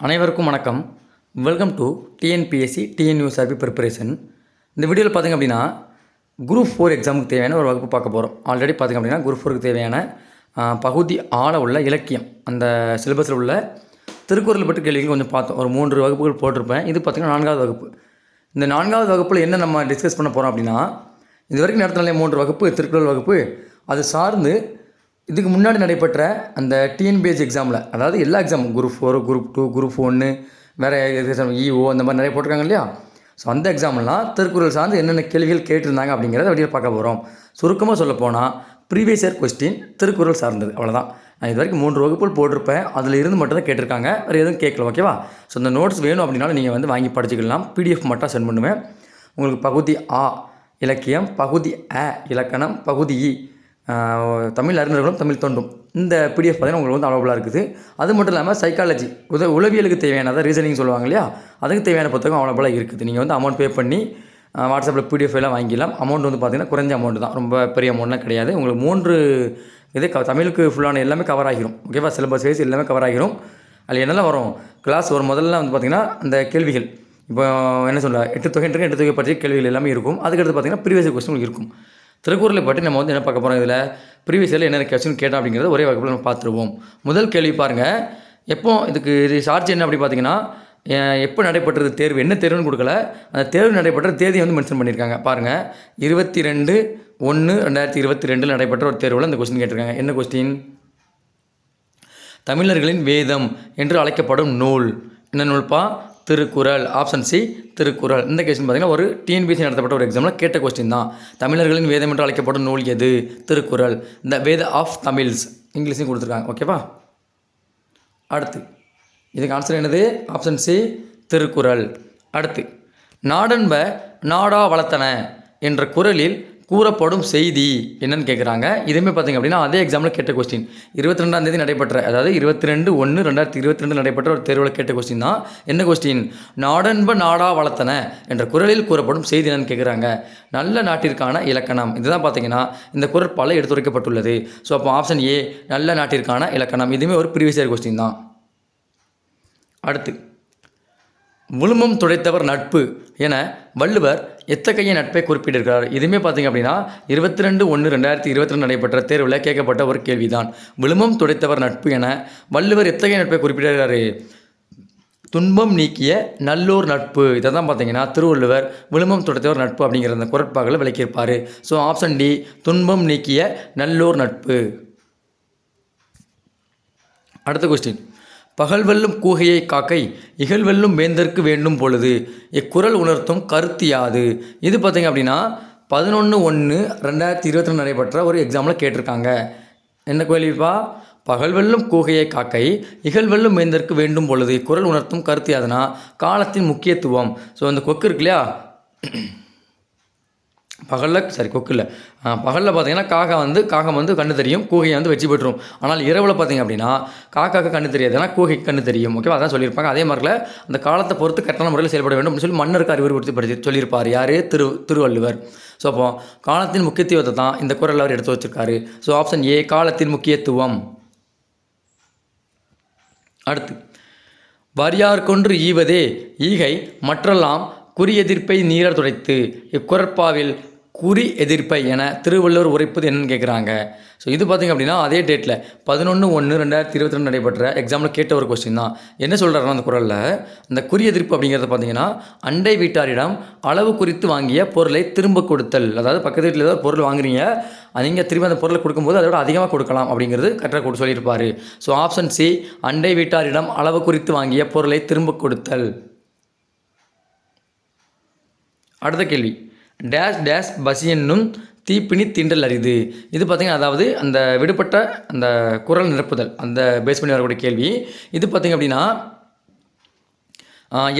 அனைவருக்கும் வணக்கம். Welcome to TNPSC TNUSRB preparation. இந்த வீடியோவில் பார்த்திங்க அப்படின்னா குரூப் 4 எக்ஸாமுக்கு தேவையான ஒரு வகுப்பு பார்க்க போகிறோம். ஆல்ரெடி பார்த்திங்க அப்படின்னா குரூப் 4க்கு தேவையான பகுதி ஆழ உள்ள இலக்கியம் அந்த சிலபஸில் உள்ள திருக்குறள் பற்றி கேள்விகள் கொஞ்சம் பார்த்தோம். ஒரு 3 வகுப்புகள் போட்டிருப்பேன். இது பார்த்திங்கன்னா 4வது வகுப்பு. இந்த 4வது வகுப்பில் என்ன நம்ம டிஸ்கஸ் பண்ண போகிறோம் அப்படின்னா, இது வரைக்கும் நடத்தினாலே 3 வகுப்பு திருக்குறள் வகுப்பு, அது சார்ந்து இதுக்கு முன்னாடி நடைபெற்ற அந்த டிஎன்பிஎஸ்சி எக்ஸாமில், அதாவது எல்லா எக்ஸாமும் குரூப் 4, குரூப் 2, குரூப் 1, வேறு எக்ஸாம் இஓ அந்த மாதிரி நிறைய போட்டிருக்காங்க இல்லையா. ஸோ அந்த எக்ஸாம்லாம் திருக்குறள் சார்ந்து என்னென்ன கேள்விகள் கேட்டிருந்தாங்க அப்படிங்கிறத வெளியே பார்க்க போகிறோம். சுருக்கமாக சொல்ல போனால் ப்ரீவியஸ் இயர் கொஸ்டின் திருக்குறள் சார்ந்தது, அவ்வளோதான். நான் இது வரைக்கும் 3 வகுப்புகள் போட்டிருப்பேன். அதில் இருந்து மட்டும் தான் கேட்டிருக்காங்க, வேறு எதுவும் கேட்கல. ஓகேவா? ஸோ இந்த நோட்ஸ் வேணும் அப்படின்னாலும் நீங்கள் வாங்கி படிச்சுக்கலாம். பிடிஎஃப் மட்டும் சென்ட் பண்ணுவேன். உங்களுக்கு பகுதி ஆ இலக்கியம், பகுதி அ இலக்கணம், பகுதி இ தமிழ் அறிஞர்களும் தமிழ் தோன்றும், இந்த பிடிஎஃப் பார்த்தீங்கன்னா உங்களுக்கு அவைலபிளாக இருக்குது. அது மட்டும் இல்லாமல் சைக்காலஜி உளவியலுக்கு தேவையான ரீசனிங் சொல்லுவாங்க இல்லையா, அதுக்கு தேவையான புத்தகம் அவைலபிளாக இருக்குது. நீங்கள் அமௌண்ட் பே பண்ணி வாட்ஸ்அப்பில் பிடிஎஃப் எல்லாம் வாங்கிக்கலாம். அமௌண்ட் பார்த்திங்கன்னா குறைஞ்ச அமௌண்ட் தான், ரொம்ப பெரிய அமௌண்ட்லாம் கிடையாது. உங்களுக்கு 3 இது தமிழுக்கு ஃபுல்லான எல்லாமே கவர் ஆகிரும். ஓகேவா? சிலபஸ் வைஸ் எல்லாமே கவர் ஆகிரும். அதில் என்னெல்லாம் வரும், கிளாஸ் ஒரு முதல்ல பார்த்திங்கன்னா அந்த கேள்விகள், இப்போ என்ன சொல்ல 8 தொகை பற்றிய கேள்விகள் எல்லாமே இருக்கும். அதுக்கடுத்து பார்த்திங்கன்னா ப்ரீவியஸ் கொஸ்டின் இருக்கும். திருக்குறளை பற்றி நம்ம என்ன பார்க்க போகிறோம், இதில் ப்ரீவியஸ் இயரில் என்னென்ன கொஸ்டின் கேட்டோம் அப்படிங்கிறத ஒரே வகுப்பில் நம்ம பார்த்துருவோம். முதல் கேள்வி பாருங்கள். எப்போ இது சார்ஜ் என்ன அப்படி பார்த்தீங்கன்னா, எப்போ நடைபெற்றது தேர்வு, என்ன தேர்வுன்னு கொடுக்கல, அந்த தேர்வு நடைபெற்ற தேதியை மென்ஷன் பண்ணியிருக்காங்க. பாருங்கள், 22/1/2022 நடைபெற்ற ஒரு தேர்வில் அந்த கொஸ்டின் கேட்டிருக்காங்க. என்ன கொஸ்டின்? தமிழர்களின் வேதம் என்று அழைக்கப்படும் நூல் என்ன நூல்பா? திருக்குறள். Option C Thirukkural. இந்த கொஸ்டின் பார்த்திங்கன்னா ஒரு டிஎன்பிஎஸ்சி நடத்தப்பட்ட ஒரு எக்ஸாமில் கேட்ட கொஸ்டின் தான். தமிழர்களின் வேதம் என்று அழைக்கப்படும் நூல் எது? திருக்குறள். த வேத ஆஃப் தமிழ்ஸ், இங்கிலீஷையும் கொடுத்துருக்காங்க. ஓகேவா? அடுத்து இதுக்கு ஆன்சர் என்னது? Option C Thirukkural. அடுத்து, நாடன்ப நாடா வளர்த்தன என்ற குறளில் கூறப்படும் செய்தி என்னன்னு கேட்குறாங்க. இதுவுமே பார்த்திங்க அப்படின்னா அதே எக்ஸாமில் கேட்ட கொஸ்டின். 22ஆம் தேதி நடைபெற்ற, அதாவது 22/1/2022 நடைபெற்ற ஒரு தேர்வில் கேட்ட கொஸ்டின் தான். என்ன கொஸ்டின்? நாடன்ப நாடா வளர்த்தன என்ற குறளில் கூறப்படும் செய்தி என்னன்னு கேட்குறாங்க. நல்ல நாட்டிற்கான இலக்கணம். இதுதான் பார்த்திங்கன்னா இந்த குறள் பல எடுத்துரைக்கப்பட்டுள்ளது. ஸோ அப்போ ஆப்ஷன் ஏ நல்ல நாட்டிற்கான இலக்கணம். இதுவுமே ஒரு ப்ரீவியஸ் இயர் கொஸ்டின் தான். அடுத்து, விழுமம் துடைத்தவர் நட்பு என வள்ளுவர் எத்தகைய நட்பை குறிப்பிட்டிருக்கிறார்? இதுவுமே பார்த்திங்க அப்படின்னா 22/1/2022 நடைபெற்ற தேர்வில் கேட்கப்பட்ட ஒரு கேள்விதான். விழுமம் துடைத்தவர் நட்பு என வள்ளுவர் எத்தகைய நட்பை குறிப்பிட்டிருக்கிறாரு? துன்பம் நீக்கிய நல்லோர் நட்பு. இதை தான் பார்த்திங்கன்னா திருவள்ளுவர் விழுமம் துடைத்தவர் நட்பு அப்படிங்கிற அந்த குறட்பாக்களை விளக்கியிருப்பார். ஸோ ஆப்ஷன் டி துன்பம் நீக்கிய நல்லோர் நட்பு. அடுத்த கொஸ்டின், பகல்வெல்லும் கூகையை காக்கை இகழ்வெல்லும் வேந்தற்கு வேண்டும் பொழுது இக்குறள் உணர்த்தும் கருத்து யாது? இது பார்த்திங்க அப்படின்னா 11/1/2022 நடைபெற்ற ஒரு எக்ஸாமில் கேட்டிருக்காங்க. என்ன கேள்விப்பா? பகல்வெல்லும் கூகையை காக்கை இகழ்வெல்லும் வேந்தற்கு வேண்டும் பொழுது இக்குறள் உணர்த்தும் கருத்து யாதுன்னா காலத்தின் முக்கியத்துவம். ஸோ அந்த கொக்கு இருக்கு இல்லையா, கொக்கில் பகலில் பார்த்தீங்கன்னா காகம் கண்ணு தெரியும், கூகையை வச்சு போட்டுரும். ஆனால் இரவில் பார்த்திங்க அப்படின்னா காக்காக்கு கண்ணு தெரியாது, ஆனால் கூகைக்கு கண்ணு தெரியும். ஓகேவா? அதான் சொல்லியிருப்பாங்க. அதே மாதிரில அந்த காலத்தை பொறுத்து கரெக்டான முறையில் செயல்பட வேண்டும் அப்படின்னு சொல்லி மன்னருக்கு அறிவுறுத்தி சொல்லியிருப்பார். யார்? திருவள்ளுவர். ஸோ அப்போ காலத்தின் முக்கியத்துவத்தை தான் இந்த குறள் அவர் எடுத்து வச்சிருக்காரு. ஸோ ஆப்ஷன் ஏ காலத்தின் முக்கியத்துவம். அடுத்து, வரியார் கொன்று ஈவதே ஈகை மற்றெல்லாம் குறி எதிர்ப்பை நீரர் துடைத்து இக்குறட்பாவில் குறி எதிர்ப்பை என திருவள்ளுவர் உரைப்பது என்னன்னு கேட்குறாங்க. ஸோ இது பார்த்திங்க அப்படின்னா அதே டேட்டில் 11/1/2022 நடைபெற்ற எக்ஸாமில் கேட்ட ஒரு கொஸ்டின் தான். என்ன சொல்கிறாருன்னா அந்த குறளில் அந்த குறி எதிர்ப்பு அப்படிங்கிறத பார்த்திங்கன்னா அண்டை வீட்டாரிடம் அளவு குறித்து வாங்கிய பொருளை திரும்ப கொடுத்தல். அதாவது பக்கத்து வீட்டில் ஏதாவது பொருள் வாங்குறீங்க, நீங்கள் திரும்ப அந்த பொருளை கொடுக்கும்போது அதோட அதிகமாக கொடுக்கலாம் அப்படிங்கிறது கரெக்டாக சொல்லியிருப்பார். ஸோ ஆப்ஷன் சி அண்டை வீட்டாரிடம் அளவு குறித்து வாங்கிய பொருளை திரும்ப கொடுத்தல். அடுத்த கேள்வி, டேஷ் டேஷ் பசி என்னும் தீப்பினி தீண்டல் அரிது. இது பார்த்திங்கன்னா அதாவது அந்த விடுபட்ட அந்த குறள் நிரப்புதல், அந்த பேஸ் பண்ணி வரக்கூடிய கேள்வி. இது பார்த்திங்க அப்படின்னா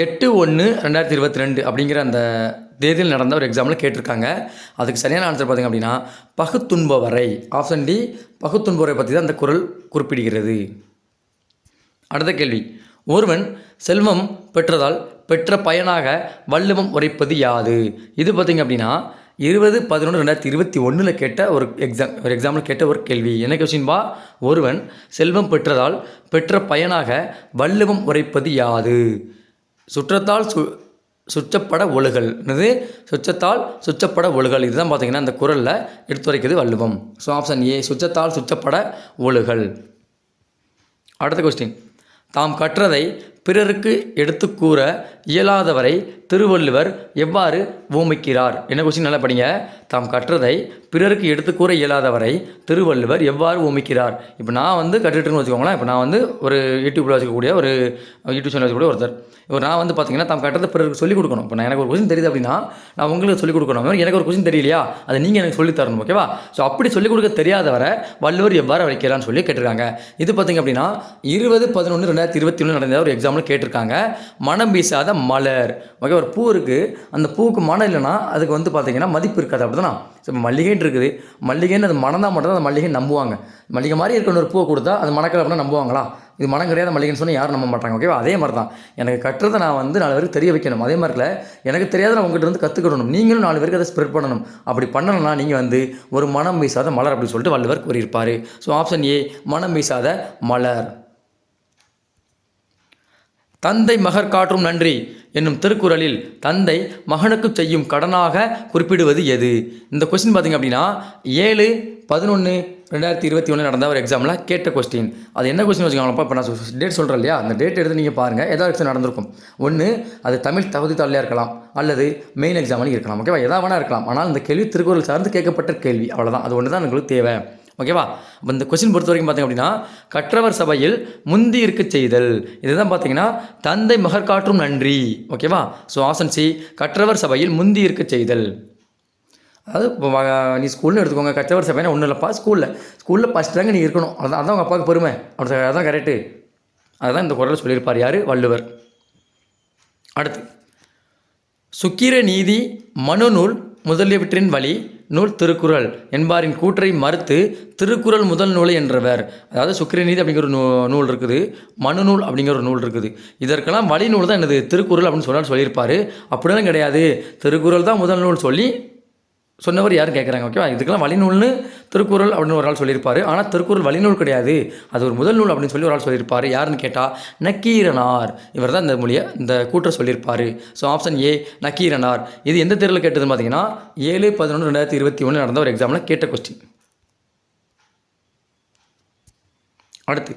8/1/2022 அப்படிங்கிற அந்த தேதியில் நடந்த ஒரு எக்ஸாமில் கேட்டிருக்காங்க. அதுக்கு சரியான ஆன்சர் பார்த்திங்க அப்படின்னா பகுத்துண்பவரை. ஆப்ஷன் டி பகுத்துண்பவரை பற்றி தான் அந்த குறள் குறிப்பிடுகிறது. அடுத்த கேள்வி, ஒருவன் செல்வம் பெற்றதால் பெற்ற பயனாக வள்ளுவம் உரைப்பது யாது? இது பார்த்திங்க அப்படின்னா 20/11/2021 கேட்ட ஒரு எக்ஸாம்பிள் கேட்ட ஒரு கேள்வி. என்ன கொஸ்டின்பா? ஒருவன் செல்வம் பெற்றதால் பெற்ற பயனாக வள்ளுவம் உரைப்பது யாது? சுற்றத்தால் சுற்றப்பட ஒழுகல். என்னது? சுற்றத்தால் சுற்றப்பட ஒழுகல். இதுதான் பார்த்தீங்கன்னா இந்த குறளில் எடுத்துரைக்கிறது வள்ளுவம். ஸோ ஆப்ஷன் ஏ, சுற்றத்தால் சுற்றப்பட ஒழுகல். அடுத்த கொஸ்டின், தாம் கற்றதை பிறருக்கு எடுத்து கூற இயலாதவரை திருவள்ளுவர் எவ்வாறு ஊமிக்கிறார்? என்ன கொஸ்டின் நல்லா படிங்க. தாம் கற்றதை பிறருக்கு எடுத்து கூற இயலாதவரை திருவள்ளுவர் எவ்வாறு ஊமிக்கிறார்? இப்போ நான் கற்றுட்டுன்னு வச்சுக்கோங்களேன். இப்போ நான் ஒரு யூடியூப்பில் வச்சுக்கக்கூடிய ஒரு யூடியூப் சேனல் வச்சுக்கூடிய ஒருத்தர். இப்போ நான் பார்த்தீங்கன்னா தாம் கற்றதை பிறருக்கு சொல்லிக் கொடுக்கணும். இப்போ நான் எனக்கு ஒரு கொஸ்டின் தெரியுது அப்படின்னா நான் உங்களுக்கு சொல்லிக் கொடுக்கணும். எனக்கு ஒரு கொஸ்டின் தெரியலையா, அதை நீங்கள் எனக்கு சொல்லித் தரணும். ஓகேவா? ஸோ அப்படி சொல்லிக் கொடுக்க தெரியாதவரை வள்ளுவர் எவ்வாறு வைக்கிறான்னு சொல்லி கேட்டிருக்காங்க. இது பார்த்தீங்க அப்படின்னா 20/11/2021 நடந்த ஒரு எக்ஸாம்பிள் கேட்டிருக்காங்க. மனம் வீசாத மலர். ஓகே, ஒரு பூ இருக்குது, அந்த பூவுக்கு மனம் இல்லைன்னா அதுக்கு பார்த்தீங்கன்னா மதிப்பு இருக்காது. அப்படி தானே? ஸோ இப்போ மல்லிகைன்னு இருக்குது, மல்லிகைன்னு அது மனம் தான் மட்டும் அந்த மல்லிகை நம்புவாங்க. மல்லிகை மாதிரி இருக்கிற ஒரு பூவை கொடுத்தா அது மணக்கலை அப்படின்னா நம்புவாங்களா? இது மனம் கிடையாது மல்லிகைன்னு சொன்னால் யாரும் நம்ப மாட்டாங்க. ஓகேவா? அதே மாதிரி தான் எனக்கு கட்டுறதை நான் 4 பேருக்கு தெரிய வைக்கணும். அதே மாதிரில எனக்கு தெரியாத நான் உங்கள்கிட்ட கற்றுக்கிடணும். நீங்களும் 4 பேருக்கு அதை ஸ்ப்ரெட் பண்ணணும். அப்படி பண்ணணும்னா நீங்கள் ஒரு மனம் வீசாத மலர் அப்படின்னு சொல்லிட்டு வள்ளுவர் கூறியிருப்பார். ஸோ ஆப்ஷன் ஏ, மனம் வீசாத மலர். தந்தை மகர் காற்றும் நன்றி என்னும் திருக்குறளில் தந்தை மகனுக்கு செய்யும் கடனாக குறிப்பிடுவது எது? இந்த கொஸ்டின் பார்த்திங்க அப்படின்னா 7/11/2021 நடந்த ஒரு எக்ஸாமில் கேட்ட கொஸ்டின். அது என்ன கொஸ்டின் வச்சுக்கோங்களப்பா? இப்போ நான் டேட் சொல்கிறேன் இல்லையா, அந்த டேட் எடுத்து நீங்கள் பாருங்கள். ஏதாவது எக்ஸாம் நடந்திருக்கும். ஒன்று அது தமிழ் தகுதித்தாளியாக இருக்கலாம், அல்லது மெயின் எக்ஸாம்லையும் இருக்கலாம். ஓகேவா? எதாவது வேணால் இருக்கலாம். ஆனால் இந்த கேள்வி திருக்குறள் சார்ந்து கேட்கப்பட்ட கேள்வி. அவ்வளோதான். அது ஒன்று தான் உங்களுக்கு தேவை. ஓகேவா? அப்போ இந்த கொஸ்டின் பொறுத்த வரைக்கும் பார்த்திங்க அப்படின்னா கற்றவர் சபையில் முந்தி இருக்க செய்தல். இதுதான் பார்த்தீங்கன்னா தந்தை மகர் காற்றும் நன்றி. ஓகேவா? ஸோ ஆப்ஷன் சி, கற்றவர் சபையில் முந்தி இருக்க செய்தல். அதாவது இப்போ நீ ஸ்கூல்னு எடுத்துக்கோங்க. கற்றவர் சபைனா ஒன்றும் இல்லைப்பா, ஸ்கூலில் ஃபஸ்ட் ரேங்க் நீ இருக்கணும். அதான் உங்கள் அப்பாவுக்கு பெருமை. அப்படி அதான் கரெக்டு. அதுதான் இந்த குறள் சொல்லியிருப்பார். யார்? வள்ளுவர். அடுத்து, சுக்கிர நீதி மனுநூல் முதலியவற்றின் வழி நூல் திருக்குறள் என்பாரின் கூற்றை மறுத்து திருக்குறள் முதல் நூலை என்றவர். அதாவது சுக்கிரநீதி அப்படிங்கிற ஒரு நூல் இருக்குது, மனுநூல் அப்படிங்கிற ஒரு நூல் இருக்குது. இதற்கெல்லாம் வழி நூல் தான் என்னது? திருக்குறள் அப்படின்னு சொல்லியிருப்பார். அப்படிலாம் கிடையாது, திருக்குறள் தான் முதல் நூல் சொல்லி சொன்னவர் யாரும் கேட்குறாங்க. ஓகேவா? இதுக்கெல்லாம் வழிநூல்னு திருக்குறள் அப்படின்னு ஒரு ஆள் சொல்லியிருப்பார். ஆனால் திருக்குறள் வழிநூல் கிடையாது, அது ஒரு முதல் நூல் அப்படின்னு சொல்லி ஒரு ஆள் சொல்லியிருப்பார். யாருன்னு கேட்டால் நக்கீரனார். இவர் தான் இந்த கூற்றை சொல்லியிருப்பார். ஸோ ஆப்ஷன் ஏ, நக்கீரனார். இது எந்த தேர்வில் கேட்டதுன்னு பார்த்தீங்கன்னா 7/11/2021 நடந்த ஒரு எக்ஸாமில் கேட்ட கொஸ்டின். அடுத்து,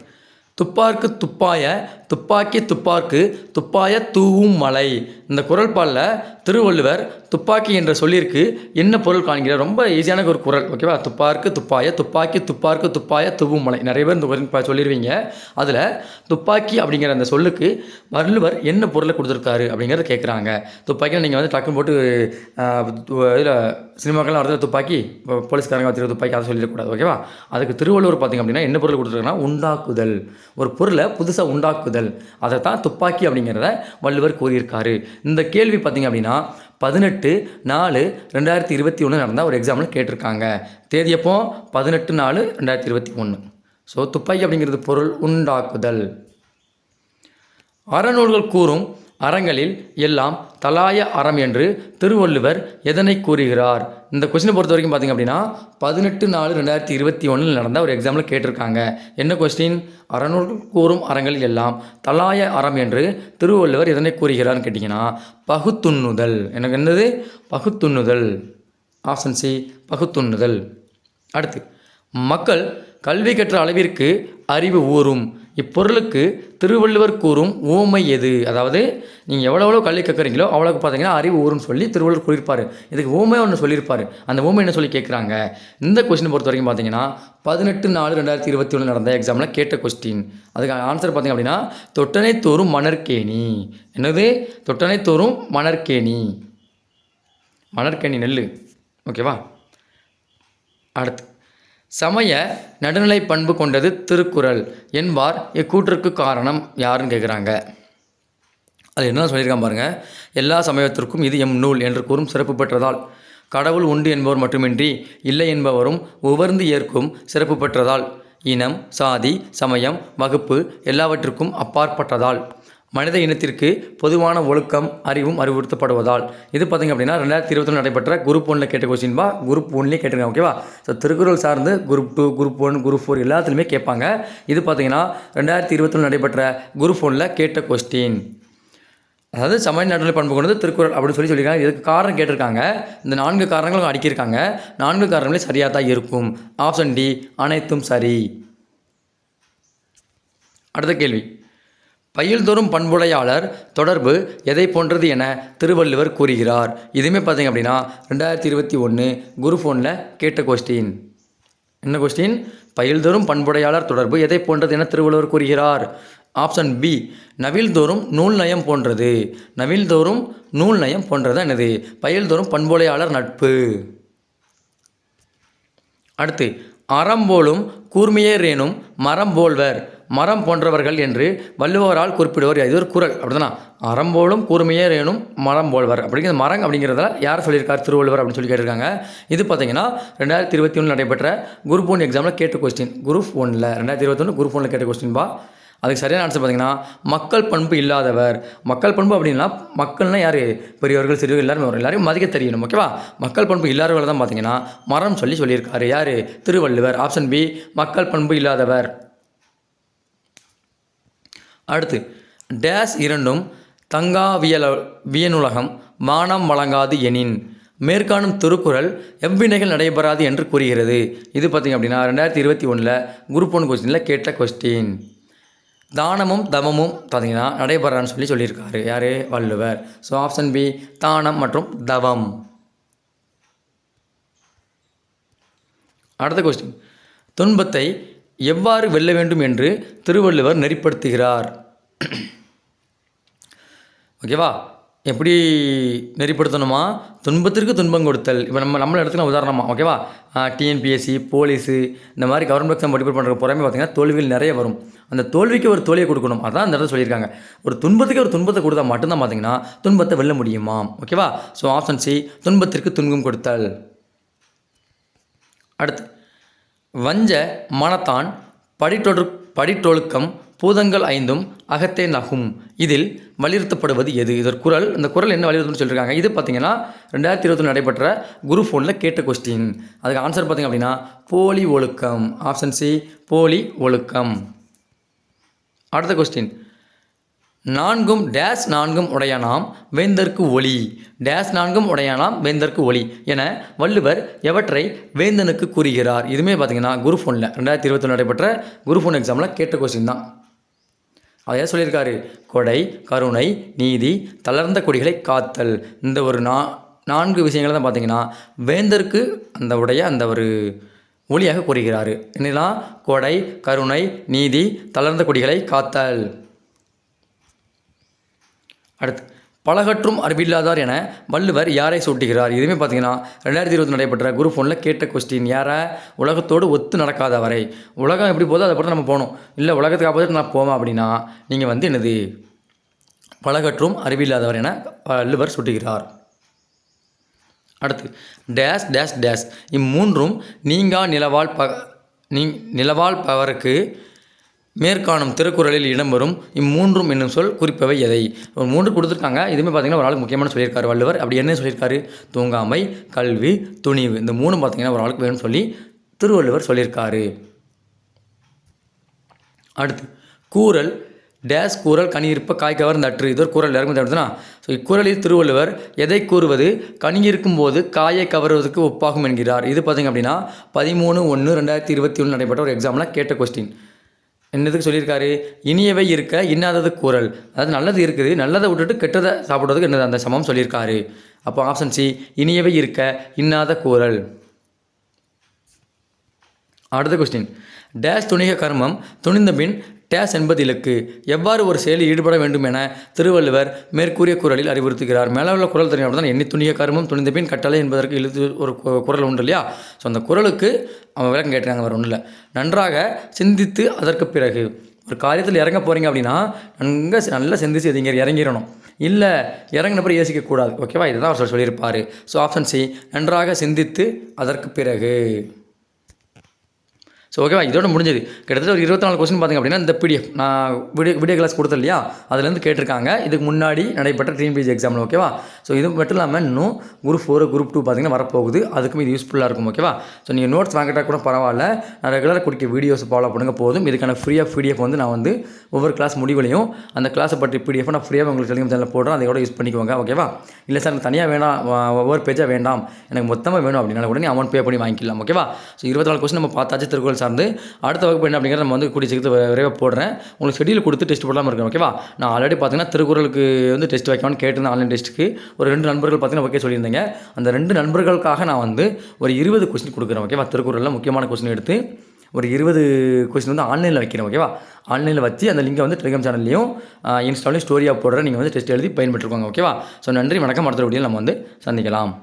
துப்பார்க்கு துப்பாய துப்பாக்கி துப்பார்க்கு துப்பாய தூவும் மலை. இந்த குறள் பாலில் திருவள்ளுவர் துப்பாக்கி என்ற சொல்லிற்கு என்ன பொருள் காண்கிறார்? ரொம்ப ஈஸியான ஒரு குறள். ஓகேவா? துப்பார்க்கு துப்பாய துப்பாக்கி துப்பார்க்கு துப்பாய தூவும் மலை. நிறைய பேர் இந்த குறள் சொல்லிடுவீங்க. அதில் துப்பாக்கி அப்படிங்கிற அந்த சொல்லுக்கு வள்ளுவர் என்ன பொருளை கொடுத்துருக்காரு அப்படிங்கிறத கேட்குறாங்க. துப்பாக்கியில் நீங்கள் டக்குன்னு போட்டு இதில் சினிமாக்கெல்லாம் வரது துப்பாக்கி, போலீஸ்காரங்க வச்சுருக்க துப்பாக்கி, அதை சொல்லிடக்கூடாது. ஓகேவா? அதுக்கு திருவள்ளுவர் பார்த்திங்க அப்படின்னா என்ன பொருள் கொடுத்துருக்காங்கன்னா உண்டாக்குதல். ஒரு பொருளை புதுசாக உண்டாக்குதல், அதை தான் துப்பாக்கி அப்படிங்கிறத வள்ளுவர் கூறியிருக்காரு. இந்த கேள்வி பார்த்திங்க அப்படின்னா 18/4/2021 நடந்த ஒரு எக்ஸாமில் கேட்டிருக்காங்க. தேதி எப்போ? 18/4/2021. ஸோ துப்பாக்கி அப்படிங்கிறது பொருள் உண்டாக்குதல். அறநூல்கள் கூறும் அறங்களில் எல்லாம் தலாய அறம் என்று திருவள்ளுவர் எதனை கூறுகிறார்? இந்த கொஸ்டினை பொறுத்த வரைக்கும் பார்த்திங்க அப்படின்னா 18/4/2021 நடந்த ஒரு எக்ஸாமில் கேட்டிருக்காங்க. என்ன கொஸ்டின்? அறநூல்கள் கூறும் அறங்களில் எல்லாம் தலாய அறம் என்று திருவள்ளுவர் எதனை கூறுகிறார்னு கேட்டிங்கன்னா பகுத்துண்ணுதல். எனக்கு என்னது? பகுத்துண்ணுதல். ஆப்ஷன் சி, பகுத்துண்ணுதல். அடுத்து, மக்கள் கல்வி கற்ற அளவிற்கு அறிவு ஊறும். இப்பொருளுக்கு திருவள்ளுவர் கூறும் ஊமை எது? அதாவது நீங்கள் எவ்வளோ கல்வி கற்கிறீங்களோ அவ்வளோக்கு பார்த்தீங்கன்னா அறிவு ஊறும்னு சொல்லி திருவள்ளுவர் கூறியிருப்பார். இதுக்கு ஊமை ஒன்று சொல்லியிருப்பார். அந்த ஊமை என்ன சொல்லி கேட்குறாங்க? இந்த கொஸ்டினை பொறுத்த வரைக்கும் பார்த்தீங்கன்னா 18/4/2021 நடந்த எக்ஸாமில் கேட்ட கொஸ்டின். அதுக்கு ஆன்சர் பார்த்திங்க அப்படின்னா தொட்டனை தோறும் மணற்கேணி. என்னது? தொட்டனை தோறும் மணற்கேணி. மணற்கேணி நெல். ஓகேவா? அடுத்து, சமய நடுநிலை பண்பு கொண்டது திருக்குறள் என்பார் இக்கூற்றுக்கு காரணம் யாருன்னு கேட்குறாங்க. அது என்ன சொல்லியிருக்கான் பாருங்கள். எல்லா சமயத்திற்கும் இது எம் நூல் என்று கூறும் சிறப்பு பெற்றதால், கடவுள் உண்டு என்பவர் மட்டுமின்றி இல்லை என்பவரும் உவர்ந்து ஏற்கும் சிறப்பு பெற்றதால், இனம் சாதி சமயம் வகுப்பு எல்லாவற்றுக்கும் அப்பாற்பட்டதால், மனித இனத்திற்கு பொதுவான ஒழுக்கம் அறிவும் அறிவுறுத்தப்படுவதால். இது பார்த்திங்க அப்படின்னா 2021 நடைபெற்ற குரூப் 1 கேட்ட கொஸ்டின்பா. குரூப் 1லேயே கேட்டிருக்காங்க. ஓகேவா? ஸோ திருக்குறள் சார்ந்து குரூப் 2 குரூப் 1 குரூப் 4 எல்லாத்துலேயுமே கேட்பாங்க. இது பார்த்திங்கன்னா 2021 நடைபெற்ற குரூப் 1ல் கேட்ட கொஸ்டின். அதாவது சமய நடுநிலை பண்பு கொண்டது திருக்குறள் அப்படின்னு சொல்லியிருக்காங்க. இதுக்கு காரணம் கேட்டிருக்காங்க. இந்த 4 காரணங்களும் அடுக்கியிருக்காங்க. 4 காரணங்களே சரியாக தான் இருக்கும். ஆப்ஷன் டி அனைத்தும் சரி. அடுத்த கேள்வி, பயில்தோறும் பண்புடையாளர் தொடர்பு எதை போன்றது என திருவள்ளுவர் கூறுகிறார். இதுவுமே பார்த்திங்க அப்படின்னா 2021 குரூப் 1ல் கேட்ட கொஸ்டின். என்ன கொஸ்டின்? பயில்தோறும் பண்புடையாளர் தொடர்பு எதை போன்றது என திருவள்ளுவர் கூறுகிறார். ஆப்ஷன் பி நவில்தோறும் நூல் நயம் போன்றது. நவில்தோறும் நூல் நயம் போன்றது என்னது? பயில்தோறும் பண்புடையாளர் நட்பு. அடுத்து, அறம்போலும் கூர்மையேறேனும் மரம் போல்வர் மரம் போன்றவர்கள் என்று வள்ளுவரால் குறிப்பிடுவர். இது ஒரு குறள் அப்படிதானா? அறம்போலும் கூர்மையேறேனும் மரம் போல்வர் அப்படிங்கிற மரம் அப்படிங்கிறத யார் சொல்லியிருக்கார்? திருவள்ளுவர் அப்படின்னு சொல்லி கேட்டிருக்காங்க. இது பார்த்தீங்கன்னா 2021 நடைபெற்ற குரூப் 1 எக்ஸாமில் கேட்ட கொஸ்டின். குரூப் 1ல் 2021 குரூப் 1ல் கேட்ட கொஸ்டின்பா. அதுக்கு சரியான ஆன்சர் பார்த்தீங்கன்னா மக்கள் பண்பு இல்லாதவர். மக்கள் பண்பு அப்படின்னா மக்கள்னால் யார்? பெரியவர்கள் சிறியவர்கள் எல்லாருமே வரும். எல்லாரையும் மதிக்க தெரியணும். ஓகேவா? மக்கள் பண்பு இல்லாதவர்கள் தான் பார்த்தீங்கன்னா மரம் சொல்லியிருக்காரு. யார்? திருவள்ளுவர். ஆப்ஷன் பி மக்கள் பண்பு இல்லாதவர். அடுத்து, டேஸ் இரண்டும் தங்கா வியனுலகம் மானம் வழங்காது எனின் மேற்காணும் திருக்குறள் எவ்வினைகள் நடைபெறாது என்று கூறுகிறது. இது பார்த்திங்க அப்படின்னா 2021 குரூப் 1 கொஸ்டினில் கேட்ட கொஸ்டின். தானமும் தவமும் பார்த்திங்கன்னா நடைபெறான்னு சொல்லியிருக்காரு. யார்? வள்ளுவர். ஸோ ஆப்ஷன் பி தானம் மற்றும் தவம். அடுத்த கொஸ்டின், துன்பத்தை எவ்வாறு வெல்ல வேண்டும் என்று திருவள்ளுவர் நெறிப்படுத்துகிறார். ஓகேவா? எப்படி நெறிப்படுத்தணுமா? துன்பத்திற்கு துன்பம் கொடுத்தல். இப்போ நம்மளை எடுத்துக்கலாம் உதாரணமாக. ஓகேவா? டிஎன்பிஎஸ்சி போலீஸு இந்த மாதிரி கவர்மெண்ட் எக்ஸாம் ப்ரிப்பேர் பண்ணுற புறமே பார்த்திங்கன்னா தோல்விகள் நிறைய வரும். அந்த தோல்விக்கு ஒரு தோல்வியை கொடுக்கணும். அதான் அந்த இடத்துல சொல்லியிருக்காங்க. ஒரு துன்பத்துக்கு ஒரு துன்பத்தை கொடுத்தா மட்டும்தான் பார்த்திங்கன்னா துன்பத்தை வெல்ல முடியுமா. ஓகேவா? ஸோ ஆப்ஷன் சி துன்பத்திற்கு துன்பம் கொடுத்தல். அடுத்து, வஞ்ச மனத்தான் படிற்றொழுக்கம் பூதங்கள் 5 அகத்தே நகும் இதில் வலியுறுத்தப்படுவது எது? இது ஒரு குறள். இந்த குறள் என்ன வலியுறுத்தணும்னு சொல்லியிருக்காங்க. இது பார்த்திங்கன்னா 2021 நடைபெற்ற குரூப் 1ல் கேட்ட கொஸ்டின். அதுக்கு ஆன்சர் பார்த்திங்க அப்படின்னா போலி ஒழுக்கம். ஆப்ஷன் சி போலி ஒழுக்கம். அடுத்த கொஸ்டின், நான்கும் டேஸ் நான்கும் உடையானாம் வேந்தற்கு ஒளி. டேஸ் நான்கும் உடையானாம் வேந்தற்கு ஒளி என வள்ளுவர் எவற்றை வேந்தனுக்கு கூறுகிறார். இதுவுமே பார்த்திங்கன்னா குரூப் 1ல் 2021 நடைபெற்ற குரூப் 1 எக்ஸாமில் கேட்ட கொஸ்டின் தான். அதையே சொல்லியிருக்காரு. கொடை, கருணை, நீதி, தளர்ந்த கொடிகளை காத்தல். இந்த ஒரு 4 விஷயங்களை தான் பார்த்திங்கன்னா வேந்தருக்கு அந்த ஒரு ஒளியாக கூறுகிறார். என்னெல்லாம்? கொடை, கருணை, நீதி, தளர்ந்த கொடிகளை காத்தல். அடுத்து, பலகற்றும் அறிவில்லாதார் என வள்ளுவர் யாரை சூட்டுகிறார். இதுவுமே பார்த்தீங்கன்னா 2020 நடைபெற்ற குரூப் 1ல் கேட்ட கொஸ்டின். யாரை? உலகத்தோடு ஒத்து நடக்காதவரை. உலகம் எப்படி போதோ அதை பொறுத்து நம்ம போகணும். இல்லை உலகத்துக்கு ஆப்போசிட் நான் போவேன் அப்படின்னா நீங்கள் என்னது? பலகற்றும் அறிவில்லாதவர் என வள்ளுவர் சூட்டுகிறார். அடுத்து, டேஸ் டேஸ் டேஸ் இம்மூன்றும் நீங்கா நிலவால் பவருக்கு மேற்காணும் திருக்குறளில் இடம்பெறும் இம்மூன்றும் என்னும் சொல் குறிப்பவை எதை? ஒரு 3 கொடுத்துருக்காங்க. இதுவுமே பார்த்திங்கன்னா ஒரு ஆளுக்கு முக்கியமான சொல்லியிருக்காரு வள்ளுவர். அப்படி என்ன சொல்லியிருக்காரு? தூங்காமை, கல்வி, துணிவு. இந்த 3 பார்த்திங்கன்னா ஒரு ஆளுக்கு வேணும்னு சொல்லி திருவள்ளுவர் சொல்லியிருக்காரு. அடுத்து, கூறல் டேஸ் கூறல் கனியிருப்ப காய் கவர்ந்த அற்று. இது ஒரு கூறல் யாருக்கும் தேவைப்படுதுன்னா. ஸோ இக்குறளில் திருவள்ளுவர் எதை கூறுவது கனியிருக்கும் போது காயை கவருவதற்கு ஒப்பாகும் என்கிறார். இது பார்த்திங்க அப்படின்னா 13/1/2021 நடைபெற்ற ஒரு எக்ஸாமில் கேட்ட கொஸ்டின். என்னதுக்கு சொல்லியிருக்காரு? இனியவை இருக்க இன்னாதது கூறல். அதாவது நல்லது இருக்குது, நல்லதை விட்டுட்டு கெட்டதை சாப்பிட்றதுக்கு என்னது அந்த சமம் சொல்லியிருக்காரு. அப்போ ஆப்ஷன் சி இனியவை இருக்க இன்னாத கூறல். அடுத்த கொஸ்டின், டேஸ் துணிக கர்மம் துணிந்த பின் டேஸ் என்பது இலக்கு. எவ்வாறு ஒரு செயலில் ஈடுபட வேண்டும் என திருவள்ளுவர் மேற்கூறிய குறளில் அறிவுறுத்துகிறார். மேலே உள்ள குறள் தெரியும் அப்படின்னா எண்ணி துணிக கர்மம் துணிந்த பின் கட்டளை என்பதற்கு இழுத்து ஒரு குறள் உண்டு இல்லையா? ஸோ அந்த குறளுக்கு அவன் விளக்கம் கேட்டாங்க. வேறு ஒன்றும் இல்லை. நன்றாக சிந்தித்து அதற்கு பிறகு ஒரு காரியத்தில் இறங்க போகிறீங்க அப்படின்னா நல்லா சிந்திச்சு அது இங்கே இறங்கிடணும். இல்லை இறங்கினப்பறம் யோசிக்கக்கூடாது. ஓகேவா? இதுதான் அவர் சொல்லியிருப்பார். ஸோ ஆப்ஷன் சி நன்றாக சிந்தித்து அதற்கு பிறகு. ஸோ ஓகேவா, இதோட முடிஞ்சது. கிட்டத்தட்ட ஒரு 24 கொஸ்டின் பார்த்திங்க அப்படின்னா இந்த பிடிஎஃப் நான் வீடியோ கிளாஸ் கொடுத்தேன் இல்லையா, அதுலேருந்து கேட்டிருக்காங்க இதுக்கு முன்னாடி நடைபெற்ற டிஎன்பிஎஸ்சி எக்ஸாமில். ஓகேவா, ஸோ இது மட்டும் இல்லாமல் இன்னும் குரூப் 4 குரூப் 2 பார்த்திங்கன்னா வரப்போகுது. அதுக்கும் இது யூஸ்ஃபுல்லாக இருக்கும். ஓகேவா, ஸோ நீங்கள் நோட்ஸ் வாங்கிட்டா கூட பரவாயில்ல, நான் ரெகுலராக கொடுக்க வீடியோஸ் ஃபாலோ பண்ணுங்க போதும். இதுக்கான ஃப்ரீயாக பிடிஎஃப் வந்து நான் வந்து ஒவ்வொரு கிளாஸ் முடிவுலையும் அந்த கிளாஸை பற்றி பிடிஎஃப் நான் ஃப்ரீயாக உங்களுக்கு டெலிகிராம் சேனலில் போடுறேன். அதையோட யூஸ் பண்ணிக்குவாங்க. ஓகேவா, இல்லை சார் எனக்கு தனியாக வேணாம், ஒவ்வொரு பேஜாக வேண்டாம், எனக்கு மொத்தமாக வேணும் அப்படின்னால கூட நீ அமௌண்ட் பே பண்ணி வாங்கிக்கலாம். ஓகேவா, ஸோ 24 கொஸ்டின் நம்ம பார்த்தாச்சு திருக்குறள் சார்ந்து. அடுத்த வகுப்பு என்ன அப்படிங்கிறத நம்ம வந்து கூடிய சீக்கிரத்தில் விரைவாக போடுறேன். உங்களுக்கு ஷெடியூல் கொடுத்து டெஸ்ட் போடாமல் இருக்கேன். ஓகேவா, நான் ஆல்ரெடி பார்த்தீங்கன்னா திருக்குறளுக்கு வந்து டெஸ்ட் வைக்கணும்னு கேட்டிருந்தேன். ஆன்லைன் டெஸ்ட்டுக்கு ஒரு 2 நண்பர்கள் பார்த்தீங்கன்னா ஓகே சொல்லியிருந்தீங்க. அந்த 2 நண்பர்களுக்காக நான் வந்து ஒரு 20 கொஸ்டின் கொடுக்குறேன். ஓகேவா, திருக்குறளில் முக்கியமான கொஸ்டின் எடுத்து ஒரு 20 கொஸ்டின் வந்து ஆன்லைனில் வைக்கிறேன். ஓகேவா, ஆன்லைனில் வச்சு அந்த லிங்கை வந்து டெலிகிராம் சேனல்லையும் இன்ஸ்டாலையும் ஸ்டோரியாக போடுறேன். நீங்கள் வந்து டெஸ்ட் எழுதி பயன்பெற்றுக்கோங்க. ஓகேவா, ஸோ நன்றி, வணக்கம். அடுத்த வீடியோவில் நம்ம வந்து சந்திக்கலாம்.